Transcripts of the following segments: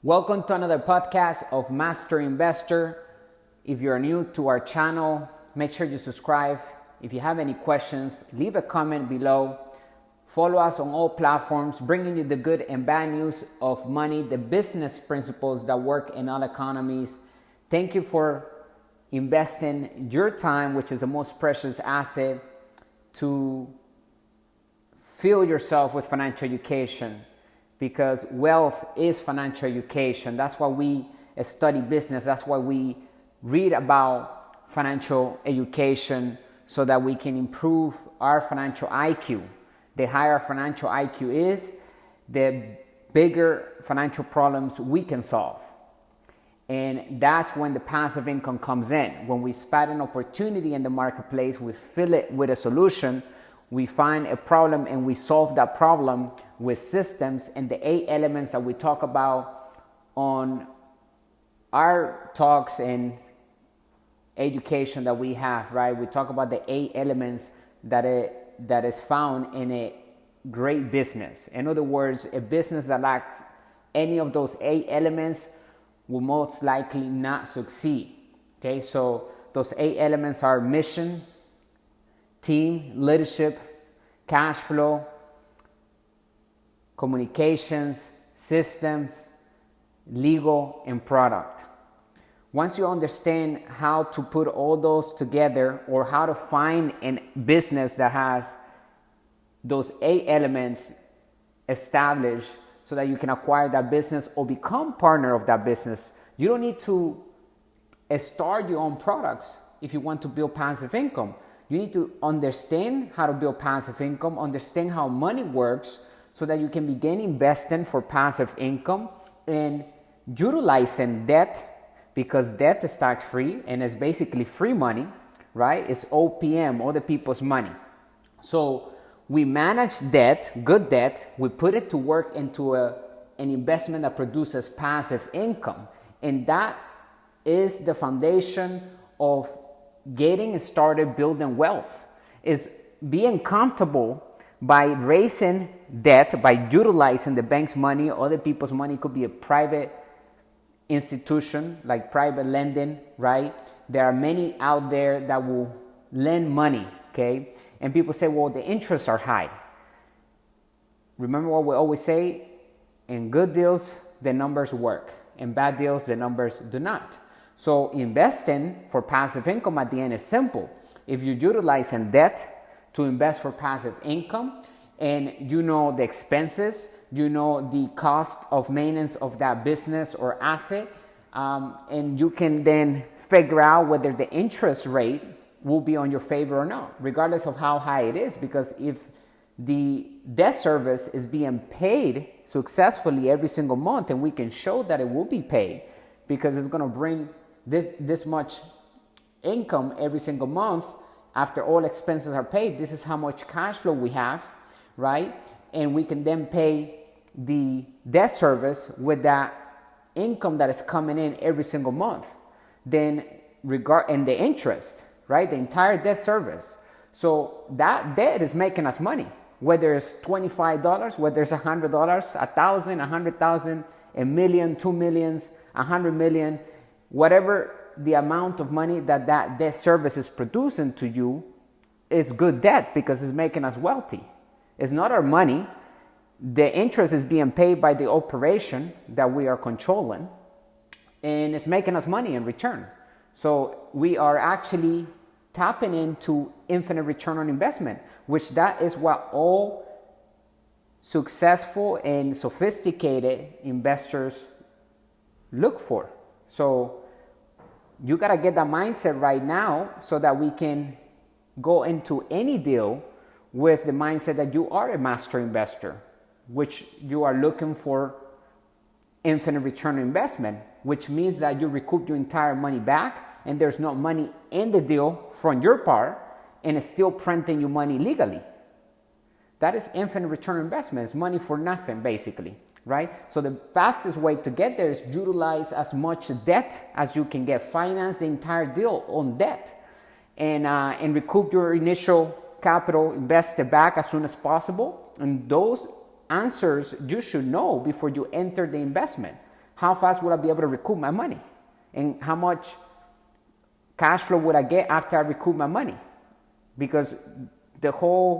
Welcome to another podcast of Master Investor. If you're new to our channel, make sure you subscribe. If you have any questions, leave a comment below. Follow us on all platforms, bringing you the good and bad news of money, the business principles that work in all economies. Thank you for investing your time, which is the most precious asset, to fill yourself with financial education. Because wealth is financial education. That's why we study business. That's why we read about financial education, so that we can improve our financial IQ. The higher financial IQ is, the bigger financial problems we can solve. And that's when the passive income comes in. When we spot an opportunity in the marketplace, we fill it with a solution. We find a problem and we solve that problem with systems and the 8 elements that we talk about on our talks and education that we have, right? We talk about the 8 elements that is found in a great business. In other words, a business that lacks any of those 8 elements will most likely not succeed. Okay, so those 8 elements are mission, team, leadership, cash flow, communications, systems, legal, and product. Once you understand how to put all those together, or how to find a business that has those 8 elements established so that you can acquire that business or become partner of that business, you don't need to start your own products if you want to build passive income. You need to understand how to build passive income, understand how money works, so that you can begin investing for passive income and utilizing debt, because debt is tax free and it's basically free money, right? It's OPM, other people's money. So we manage debt, good debt, we put it to work into an investment that produces passive income. And that is the foundation of getting started building wealth, is being comfortable by raising debt, by utilizing the bank's money, other people's money. Could be a private institution like private lending, right? There are many out there that will lend money, okay? And people say, well, the interests are high. Remember what we always say, in good deals, the numbers work. In bad deals, the numbers do not. So investing for passive income at the end is simple. If you utilize in debt to invest for passive income, and you know the expenses, you know the cost of maintenance of that business or asset, and you can then figure out whether the interest rate will be on your favor or not, regardless of how high it is. Because if the debt service is being paid successfully every single month, and we can show that it will be paid, because it's going to bring this much income every single month after all expenses are paid, this is how much cash flow we have, right? And we can then pay the debt service with that income that is coming in every single month. Then and the interest, right? The entire debt service. So that debt is making us money, whether it's $25, whether it's $100, $1,000, $100,000, $1 million, $2 million, $100 million, whatever the amount of money that debt service is producing to you is good debt, because it's making us wealthy. It's not our money. The interest is being paid by the operation that we are controlling, and it's making us money in return. So we are actually tapping into infinite return on investment, which that is what all successful and sophisticated investors look for. So you got to get that mindset right now, so that we can go into any deal with the mindset that you are a master investor, which you are looking for infinite return on investment, which means that you recoup your entire money back, and there's no money in the deal from your part, and it's still printing you money legally. That is infinite return on investment. It's money for nothing, basically. Right? So the fastest way to get there is utilize as much debt as you can get. Finance the entire deal on debt, and recoup your initial capital, invest it back as soon as possible. And those answers you should know before you enter the investment. how fast would I be able to recoup my money? And how much cash flow would I get after I recoup my money? Because the whole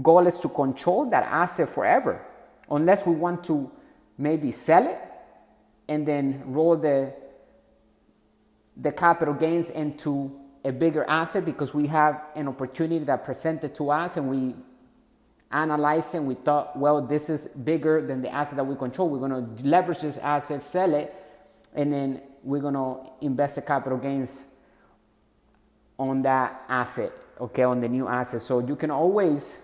goal is to control that asset forever, unless we want to maybe sell it and then roll the capital gains into a bigger asset because we have an opportunity that presented to us and we analyzed it and we thought, well, this is bigger than the asset that we control. We're going to leverage this asset, sell it, and then we're going to invest the capital gains on that asset, okay, on the new asset. So you can always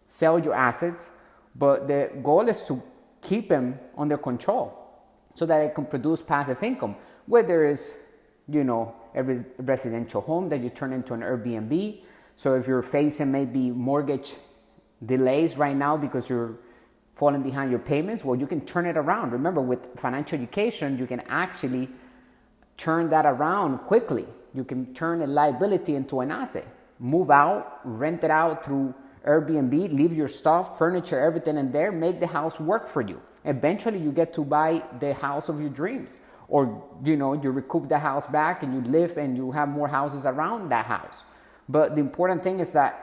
sell your assets, but the goal is to keep them under control so that it can produce passive income, whether it's, a residential home that you turn into an Airbnb. So if you're facing maybe mortgage delays right now because you're falling behind your payments, well, you can turn it around. Remember, with financial education, you can actually turn that around quickly. You can turn a liability into an asset. Move out, rent it out through Airbnb, leave your stuff, furniture, everything in there, make the house work for you. Eventually, you get to buy the house of your dreams. Or, you recoup the house back and you live and you have more houses around that house. But the important thing is that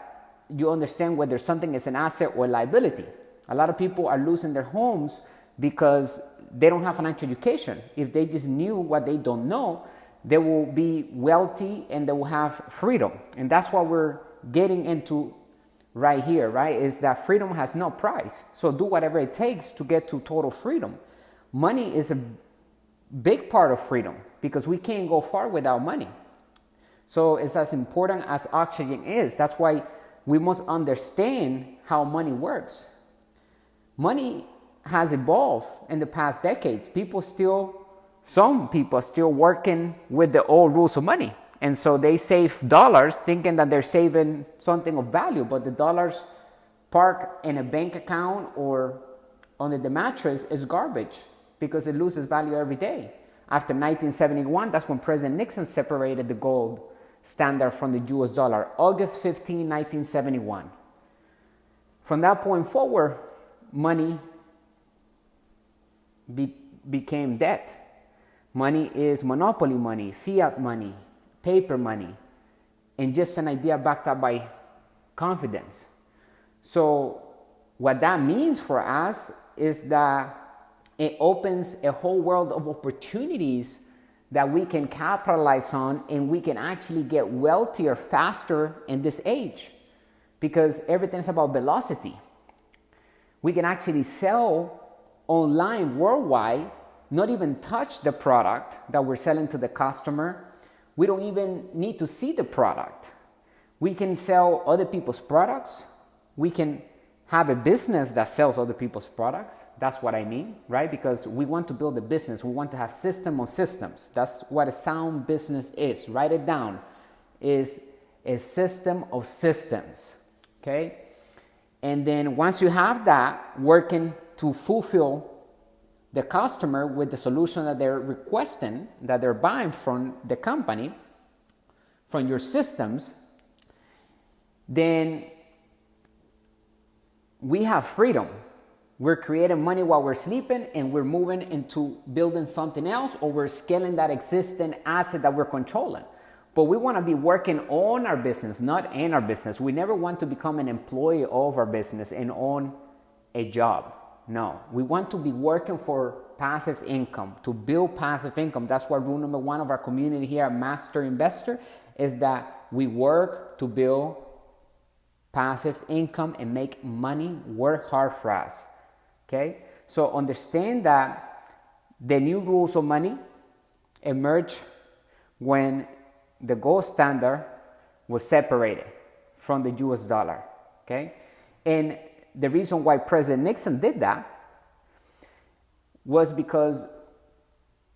you understand whether something is an asset or a liability. A lot of people are losing their homes because they don't have financial education. If they just knew what they don't know, they will be wealthy and they will have freedom. And that's what we're getting into right here, right? Is that freedom has no price. So do whatever it takes to get to total freedom. Money is a big part of freedom because we can't go far without money. So it's as important as oxygen is. That's why we must understand how money works. Money has evolved in the past decades. Some people are still working with the old rules of money. And so they save dollars thinking that they're saving something of value, but the dollars parked in a bank account or under the mattress is garbage because it loses value every day. After 1971, that's when President Nixon separated the gold standard from the US dollar, August 15, 1971. From that point forward, money became debt. Money is monopoly money, fiat money, paper money, and just an idea backed up by confidence. So what that means for us is that it opens a whole world of opportunities that we can capitalize on, and we can actually get wealthier faster in this age because everything is about velocity. We can actually sell online worldwide, not even touch the product that we're selling to the customer. We don't even need to see the product. We can sell other people's products. We can have a business that sells other people's products. That's what I mean, right? Because we want to build a business. We want to have system on systems. That's what a sound business is. Write it down. Is a system of systems, okay? And then once you have that working to fulfill the customer with the solution that they're requesting, that they're buying from the company, from your systems, then we have freedom. We're creating money while we're sleeping, and we're moving into building something else, or we're scaling that existing asset that we're controlling. But we want to be working on our business, not in our business. We never want to become an employee of our business and own a job. No, we want to be working for passive income, to build passive income. That's why rule number one of our community here at Master Investor is that we work to build passive income and make money work hard for us. Okay? So understand that the new rules of money emerged when the gold standard was separated from the US dollar. Okay? And the reason why President Nixon did that was because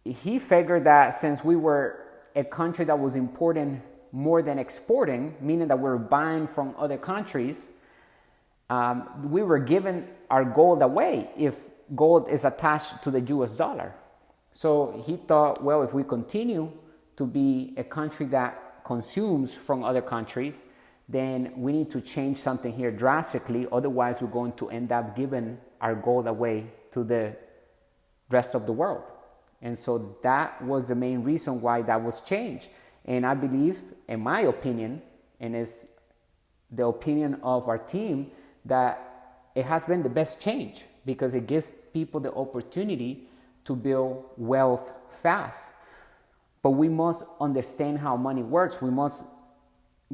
he figured that since we were a country that was importing more than exporting, meaning that we're buying from other countries, we were giving our gold away if gold is attached to the US dollar. So he thought, well, if we continue to be a country that consumes from other countries, then we need to change something here drastically. Otherwise, we're going to end up giving our gold away to the rest of the world. And so that was the main reason why that was changed. And I believe, in my opinion, and it's the opinion of our team, that it has been the best change because it gives people the opportunity to build wealth fast. But we must understand how money works. We must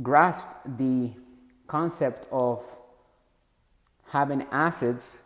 grasp the concept of having assets